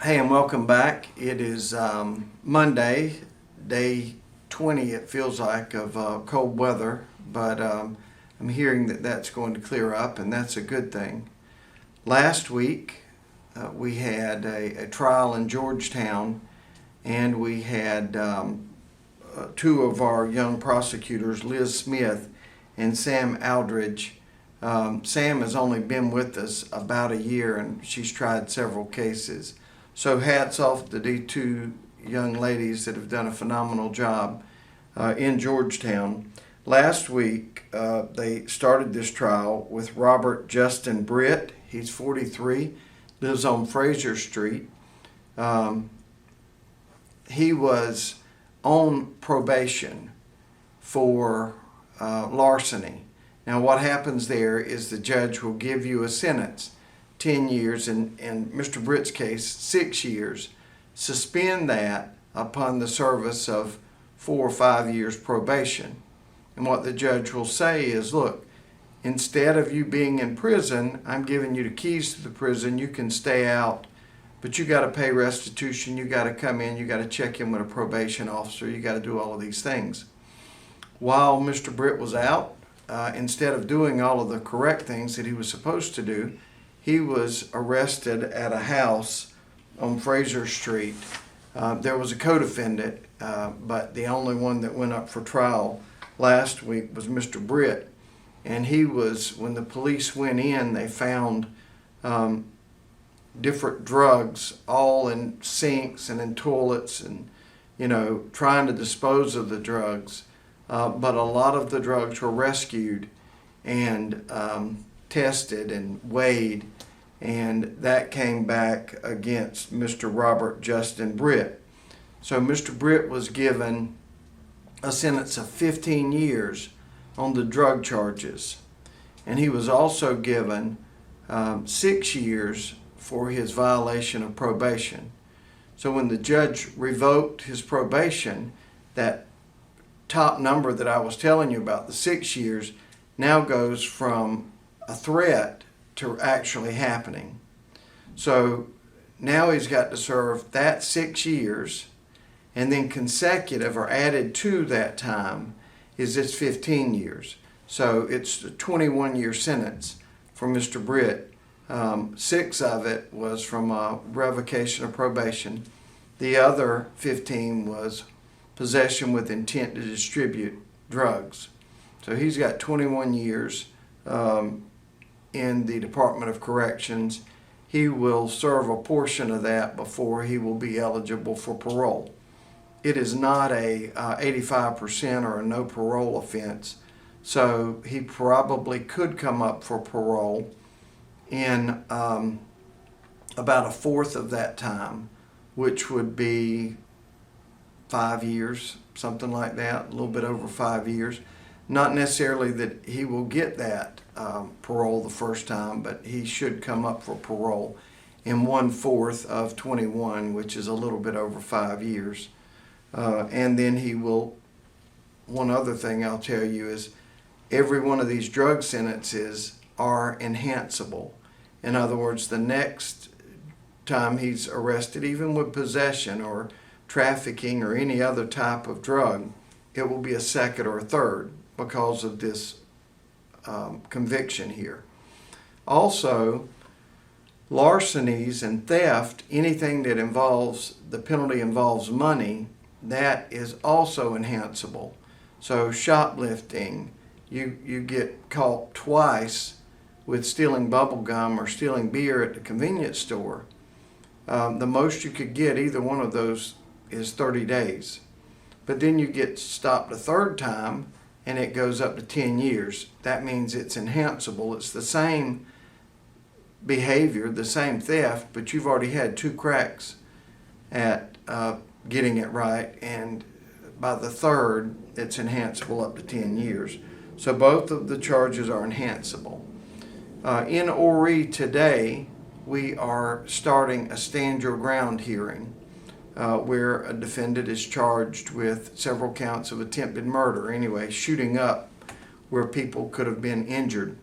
Hey, and welcome back. It is Monday, day 20, it feels like, of cold weather, but I'm hearing that that's going to clear up, and that's a good thing. Last week, we had a trial in Georgetown, and we had two of our young prosecutors, Liz Smith and Sam Aldridge. Sam has only been with us about a year, and she's tried several cases. So hats off to the two young ladies that have done a phenomenal job in Georgetown. Last week, they started this trial with Robert Justin Britt. He's 43, lives on Fraser Street. He was on probation for larceny. Now what happens there is the judge will give you a sentence, 10 years, in Mr. Britt's case, 6 years, suspend that upon the service of 4 or 5 years probation. And what the judge will say is, look, instead of you being in prison, I'm giving you the keys to the prison, you can stay out, but you got to pay restitution, you got to come in, you got to check in with a probation officer, you got to do all of these things. While Mr. Britt was out, instead of doing all of the correct things that he was supposed to do, he was arrested at a house on Fraser Street. There was a co-defendant, but the only one that went up for trial last week was Mr. Britt. And he was, when the police went in, they found different drugs all in sinks and in toilets and, trying to dispose of the drugs. But a lot of the drugs were rescued and tested and weighed, and that came back against Mr. Robert Justin Britt. So Mr. Britt was given a sentence of 15 years on the drug charges, and he was also given 6 years for his violation of probation. So when the judge revoked his probation, that top number that I was telling you about, the 6 years, now goes from a threat to actually happening. So now he's got to serve that 6 years, and then consecutive or added to that time is this 15 years. So it's a 21-year sentence for Mr. Britt. 6 of it was from a revocation of probation. The other 15 was possession with intent to distribute drugs. So he's got 21 years in the Department of Corrections. He will serve a portion of that before he will be eligible for parole. It is not a 85% or a no parole offense, so he probably could come up for parole in about a fourth of that time, which would be 5 years, something like that, a little bit over 5 years. Not necessarily that he will get that parole the first time, but he should come up for parole in 1/4 of 21, which is a little bit over 5 years. And then he will, one other thing I'll tell you is every one of these drug sentences are enhanceable. In other words, the next time he's arrested, even with possession or trafficking or any other type of drug, it will be a second or a third because of this conviction here. Also, larcenies and theft, anything that involves, the penalty involves money, that is also enhanceable. So shoplifting, you get caught twice with stealing bubble gum or stealing beer at the convenience store. The most you could get, either one of those, is 30 days. But then you get stopped a third time and it goes up to 10 years. That means it's enhanceable. It's the same behavior, the same theft, but you've already had 2 cracks at getting it right, and by the third, it's enhanceable up to 10 years. So both of the charges are enhanceable. In Horry today, we are starting a stand your ground hearing where a defendant is charged with several counts of attempted murder, anyway, shooting up where people could have been injured.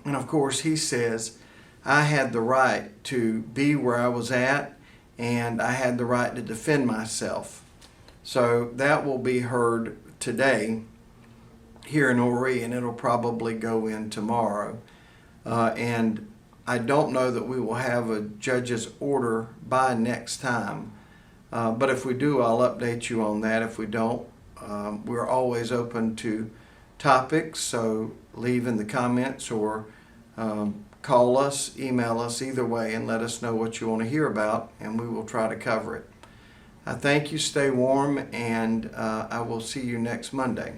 And of course, he says, I had the right to be where I was at and I had the right to defend myself. So that will be heard today here in Horry, and it'll probably go in tomorrow. And I don't know that we will have a judge's order by next time. But if we do, I'll update you on that. If we don't, we're always open to topics, so leave in the comments or call us, email us, either way, and let us know what you want to hear about, and we will try to cover it. I thank you, stay warm, and I will see you next Monday.